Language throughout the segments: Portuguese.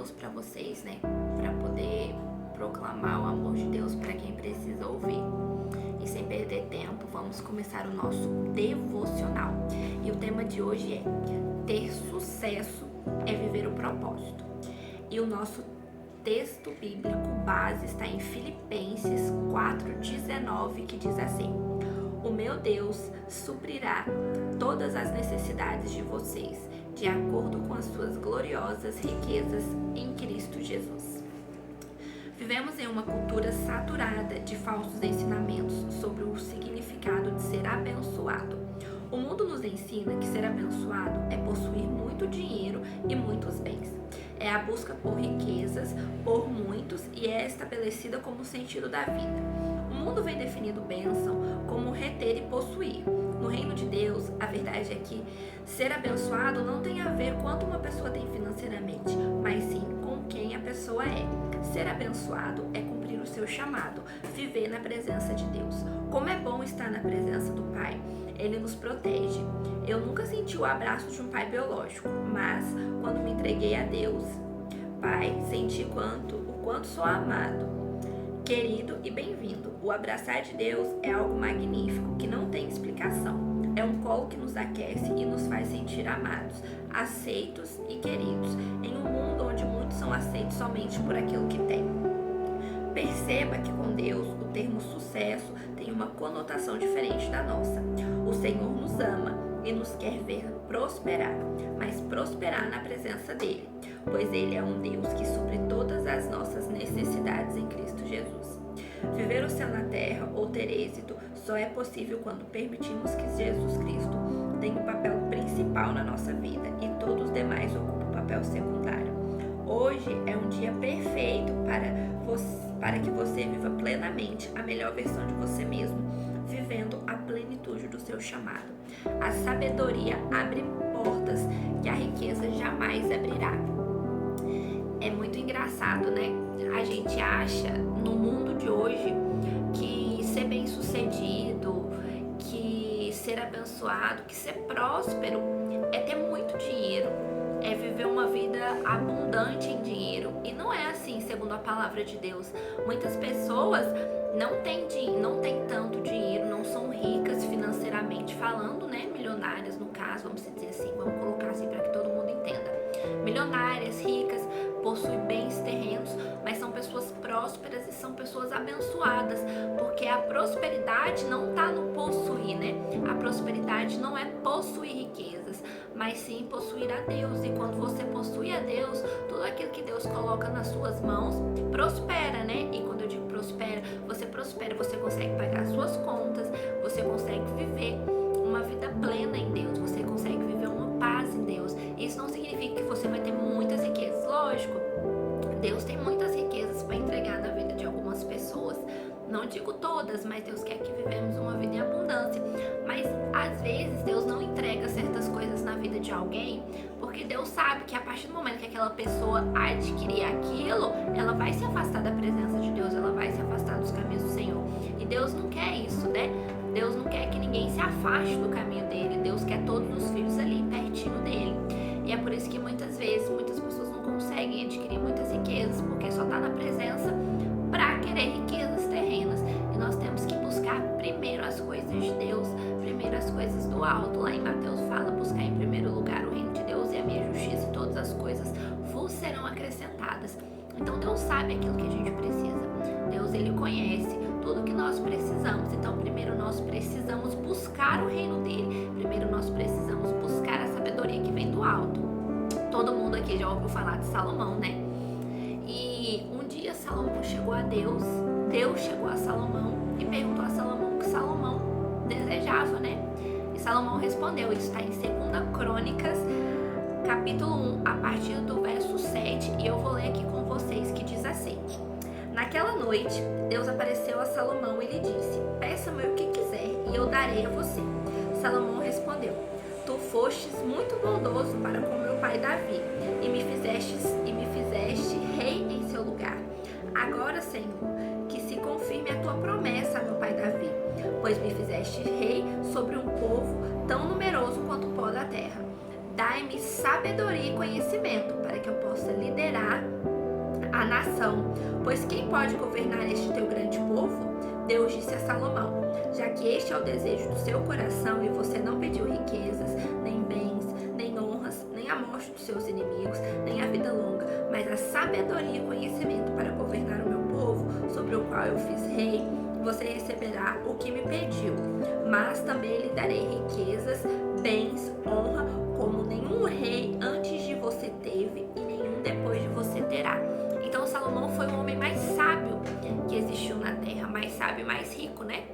Deus para vocês, né? Para poder proclamar o amor de Deus para quem precisa ouvir. E sem perder tempo, vamos começar o nosso devocional. E o tema de hoje é: ter sucesso é viver o propósito. E o nosso texto bíblico base está em Filipenses 4:19, que diz assim: o meu Deus suprirá todas as necessidades de vocês, de acordo com as suas gloriosas riquezas em Cristo Jesus. Vivemos em uma cultura saturada de falsos ensinamentos sobre o significado de ser abençoado. O mundo nos ensina que ser abençoado é possuir muito dinheiro e muitos bens. É a busca por riquezas, por muitos, e é estabelecida como o sentido da vida. O mundo vem definindo bênção como reter e possuir. No reino de Deus, a verdade é que ser abençoado não tem a ver quanto uma pessoa tem financeiramente, mas sim com quem a pessoa é. Ser abençoado é cumprir o seu chamado, viver na presença de Deus. Como é bom estar na presença do Pai. Ele nos protege. Eu nunca senti o abraço de um pai biológico, mas quando me entreguei a Deus, Pai, senti o quanto sou amado, querido e bem-vindo. O abraçar de Deus é algo magnífico que não tem explicação. É um colo que nos aquece e nos faz sentir amados, aceitos e queridos, em um mundo onde muitos são aceitos somente por aquilo que têm. Perceba que com Deus o termo sucesso tem uma conotação diferente da nossa. O Senhor nos ama e nos quer ver prosperar, mas prosperar na presença dele, pois ele é um Deus que supre todas as nossas necessidades em Cristo Jesus. Viver o céu na terra ou ter êxito só é possível quando permitimos que Jesus Cristo tenha o papel principal na nossa vida e todos os demais ocupem o papel secundário. Hoje é um dia perfeito para que você viva plenamente a melhor versão de você mesmo, vivendo a plenitude do seu chamado. A sabedoria abre portas que a riqueza jamais abrirá. É muito engraçado, né? A gente acha no mundo de hoje que ser bem-sucedido, que ser abençoado, que ser próspero é ter muito dinheiro, é viver uma vida abundante em dinheiro. E não é assim, segundo a palavra de Deus. Muitas pessoas não têm tanto dinheiro, não são ricas financeiramente falando, né? Milionárias, no caso, vamos dizer assim, vamos colocar assim para que todo mundo entenda. Milionárias, ricas, possuem bens terrenos, mas são pessoas prósperas e são pessoas abençoadas, porque a prosperidade não está no possuir, né? A prosperidade não é possuir riquezas, mas sim possuir a Deus. E quando você possui a Deus, tudo aquilo que Deus coloca nas suas mãos prospera, né? E quando eu digo prospera, você consegue pagar as suas contas, você consegue viver uma vida plena em Deus, você consegue viver uma paz em Deus. Isso não significa que você vai ter muitas riquezas, lógico. Deus tem muitas riquezas para entregar na vida de algumas pessoas. Não digo todas, mas Deus quer que vivemos uma vida em abundância. Mas às vezes Deus não entrega certas coisas na vida de alguém, porque Deus sabe que a partir do momento que aquela pessoa adquirir aquilo, ela vai se afastar da presença de Deus, ela vai se afastar dos caminhos do Senhor. E Deus não quer isso, né? Deus não quer que ninguém se afaste do caminho dele. Deus quer todos os filhos ali pertinho dele. E é por isso que muitas vezes muitas pessoas não conseguem adquirir muitas riquezas, porque só está na presença para querer riquezas terrenas. E nós temos que buscar primeiro as coisas de Deus, primeiro as coisas do alto. Lá em Mateus fala: buscar em primeiro lugar o reino de Deus e a minha justiça, e todas as coisas vos serão acrescentadas. Então Deus sabe aquilo que a gente precisa. Deus, ele conhece tudo que nós precisamos. Então primeiro nós precisamos buscar o reino dele. Primeiro nós precisamos buscar a sabedoria que vem do alto. Todo mundo aqui já ouviu falar de Salomão, né? E um dia Salomão chegou a Deus, Deus chegou a Salomão e perguntou a Salomão o que Salomão desejava, né? E Salomão respondeu, isso está em 2 Crônicas, capítulo 1, a partir do verso 7, e eu vou ler aqui com vocês, que diz assim: naquela noite, Deus apareceu a Salomão e lhe disse: peça-me o que quiser e eu darei a você. Salomão respondeu: tu fostes muito bondoso para com meu pai Davi e me fizeste rei em seu lugar. Agora, Senhor, que se confirme a tua promessa a meu pai Davi, pois me fizeste rei sobre um povo tão numeroso quanto o pó da terra. Dai-me sabedoria e conhecimento para que eu possa liderar a nação. Pois quem pode governar este teu grande povo? Deus disse a Salomão: já que este é o desejo do seu coração e você não pediu riquezas, nem bens, nem honras, nem a morte dos seus inimigos, nem a vida longa, mas a sabedoria e conhecimento para governar o meu povo, sobre o qual eu fiz rei, você receberá o que me pediu. Mas também lhe darei riquezas, bens, honra, como nenhum rei antes de você teve e nenhum depois de você terá. Então Salomão foi o homem mais sábio que existiu na terra, mais sábio e mais rico, né?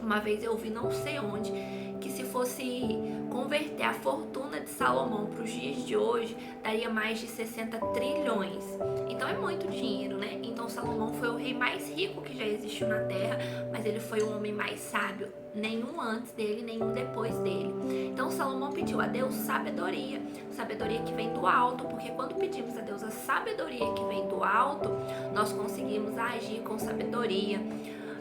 Uma vez eu vi, não sei onde, que se fosse converter a fortuna de Salomão para os dias de hoje, daria mais de 60 trilhões. Então é muito dinheiro, né? Então Salomão foi o rei mais rico que já existiu na terra, mas ele foi o homem mais sábio. Nenhum antes dele, nenhum depois dele. Então Salomão pediu a Deus sabedoria. Sabedoria que vem do alto, porque quando pedimos a Deus a sabedoria que vem do alto, nós conseguimos agir com sabedoria,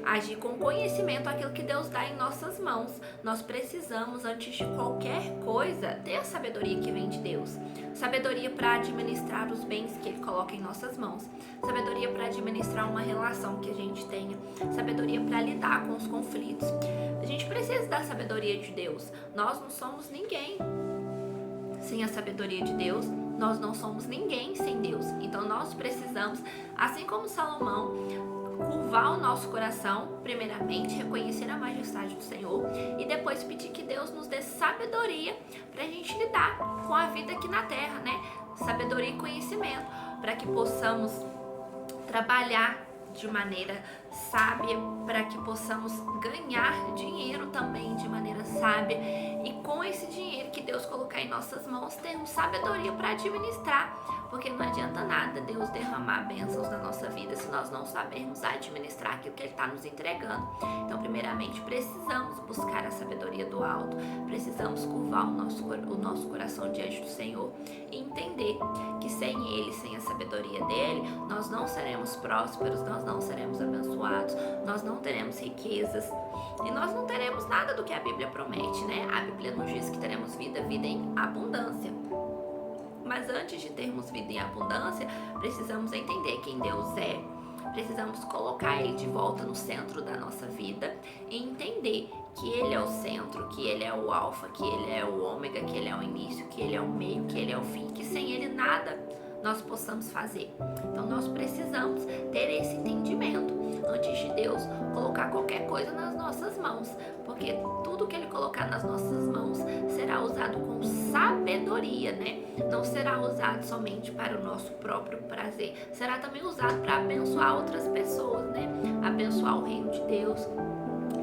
agir com conhecimento aquilo que Deus dá em nossas mãos. Nós precisamos, antes de qualquer coisa, ter a sabedoria que vem de Deus. Sabedoria para administrar os bens que Ele coloca em nossas mãos. Sabedoria para administrar uma relação que a gente tenha. Sabedoria para lidar com os conflitos. A gente precisa da sabedoria de Deus. Nós não somos ninguém sem a sabedoria de Deus. Nós não somos ninguém sem Deus. Então nós precisamos, assim como Salomão, curvar o nosso coração, primeiramente reconhecer a majestade do Senhor e depois pedir que Deus nos dê sabedoria para a gente lidar com a vida aqui na terra, né? Sabedoria e conhecimento para que possamos trabalhar de maneira sábia, para que possamos ganhar dinheiro também de maneira sábia e com esse dinheiro que Deus colocar em nossas mãos, termos sabedoria para administrar, porque não adianta nada Deus derramar bênçãos na nossa vida se nós não sabermos administrar aquilo que Ele está nos entregando. Então, primeiramente, precisamos buscar a sabedoria do alto, precisamos curvar o nosso coração diante do Senhor e entender que sem Ele, sem a sabedoria dEle, nós não seremos prósperos, nós não seremos abençoados, nós não teremos riquezas e nós não teremos nada do que a Bíblia promete, né? A Bíblia nos diz que teremos vida em abundância. Mas antes de termos vida em abundância, precisamos entender quem Deus é, precisamos colocar Ele de volta no centro da nossa vida e entender que Ele é o centro, que Ele é o alfa, que Ele é o ômega, que Ele é o início, que Ele é o meio, que Ele é o fim, que sem Ele nada nós possamos fazer. Então nós precisamos ter esse entendimento antes de Deus colocar qualquer coisa nas nossas mãos, porque tudo que Ele colocar nas nossas mãos será usado com sabedoria, né? Não será usado somente para o nosso próprio prazer, será também usado para abençoar outras pessoas, né? Abençoar o reino de Deus,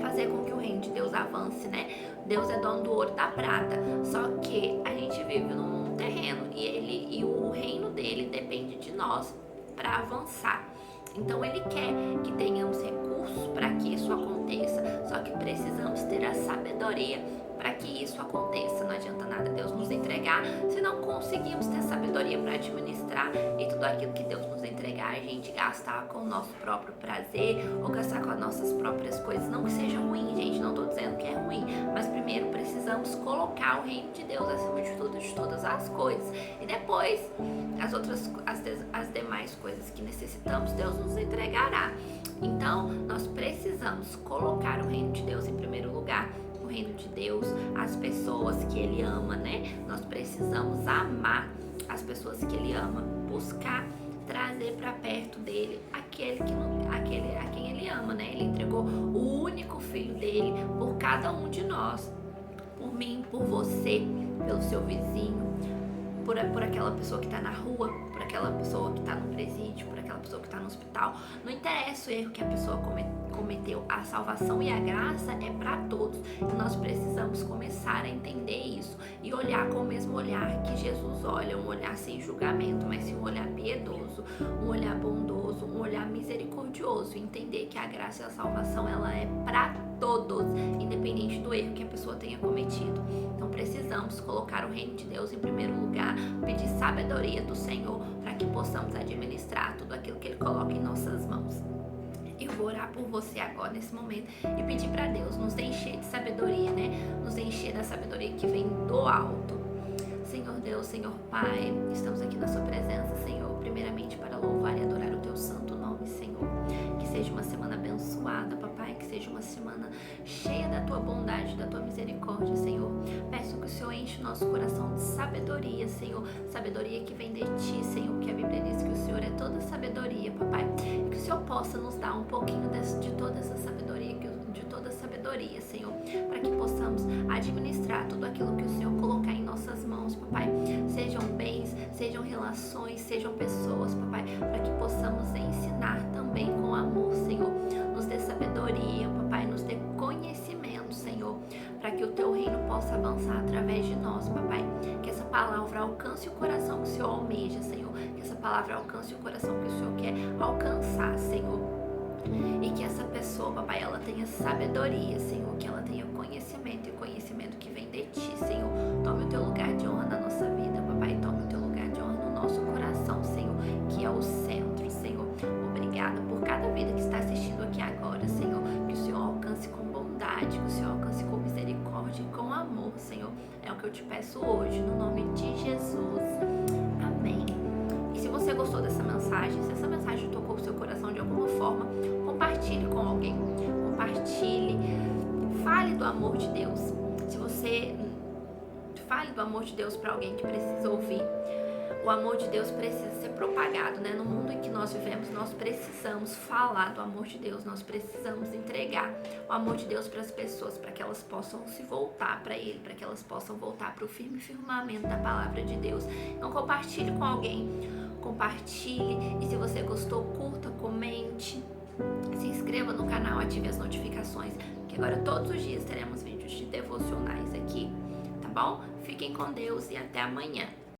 fazer com que o reino de Deus avance, né? Deus é dono do ouro e da prata, só que a gente vive num terreno e o reino dele depende de nós para avançar. Então Ele quer que tenhamos recursos para que isso aconteça, só que precisamos ter a sabedoria para que isso aconteça. Não adianta nada Deus nos entregar se não conseguimos ter sabedoria para administrar e tudo aquilo que Deus nos entregar a gente gastar com o nosso próprio prazer ou gastar com as nossas próprias coisas. Não que seja ruim, gente, não estou dizendo que é ruim, mas primeiro precisamos colocar o reino de Deus acima de tudo, de todas as coisas, e depois as demais coisas que necessitamos Deus nos entregará. Então nós precisamos colocar o reino de Deus em primeiro lugar, o reino de Deus, as pessoas que Ele ama, né? Nós precisamos amar as pessoas que Ele ama, buscar trazer para perto dele aquele a quem Ele ama, né? Ele entregou o único filho dele por cada um de nós, por mim, por você, pelo seu vizinho, por aquela pessoa que está na rua, por aquela pessoa que está no presídio, por aquela pessoa que está no hospital. Não interessa o erro que a pessoa cometeu, a salvação e a graça é para todos. E nós precisamos começar a entender isso e olhar com o mesmo olhar que Jesus olha, um olhar sem julgamento, mas sim um olhar piedoso, um olhar bondoso, um olhar misericordioso, e entender que a graça e a salvação ela é para todos, independente do erro que a pessoa tenha cometido. Então precisamos colocar o reino de Deus em primeiro lugar, pedir sabedoria do Senhor para que possamos administrar tudo aquilo que Ele coloca em nossas mãos. Eu vou orar por você agora, nesse momento, e pedir para Deus nos encher de sabedoria, né? Nos encher da sabedoria que vem do alto. Senhor Deus, Senhor Pai, estamos aqui na Sua presença, Senhor, primeiramente para louvar e adorar sabedoria que vem de Ti, Senhor, porque a Bíblia diz que o Senhor é toda sabedoria, papai. Que o Senhor possa nos dar um pouquinho de toda essa sabedoria, Senhor, para que possamos administrar tudo aquilo que o Senhor colocar em nossas mãos, papai. Sejam bens, sejam relações, sejam pessoas, papai, para que possamos ensinar também com amor, Senhor. Nos dê sabedoria, papai, nos dê conhecimento, Senhor, para que o Teu reino possa avançar através de nós, papai. Que essa palavra alcance o coração que o Senhor almeja, Senhor. Que essa palavra alcance o coração que o Senhor quer alcançar, Senhor. E que essa pessoa, papai, ela tenha sabedoria, Senhor, que ela tenha conhecimento, e conhecimento que vem de Ti, Senhor. Tome o Teu lugar de honra na nossa vida, papai, tome o Teu lugar de honra no nosso coração, Senhor, que é o centro, Senhor. Obrigada por cada vida que está assistindo aqui agora, Senhor, que o Senhor alcance com bondade, que o Senhor alcance com misericórdia e com amor, Senhor. É o que eu te peço hoje, no nome de Jesus. Amém. E se você gostou dessa mensagem, se essa mensagem tocou o seu coração de alguma forma, compartilhe com alguém. Compartilhe. Fale do amor de Deus. Se você fale do amor de Deus para alguém que precisa ouvir. O amor de Deus precisa ser propagado, né? No mundo em que nós vivemos, nós precisamos falar do amor de Deus. Nós precisamos entregar o amor de Deus para as pessoas, para que elas possam se voltar para Ele, para que elas possam voltar para o firme firmamento da palavra de Deus. Então compartilhe com alguém. Compartilhe. E se você gostou, curta, comente. Se inscreva no canal, ative as notificações, que agora todos os dias teremos vídeos de devocionais aqui, tá bom? Fiquem com Deus e até amanhã.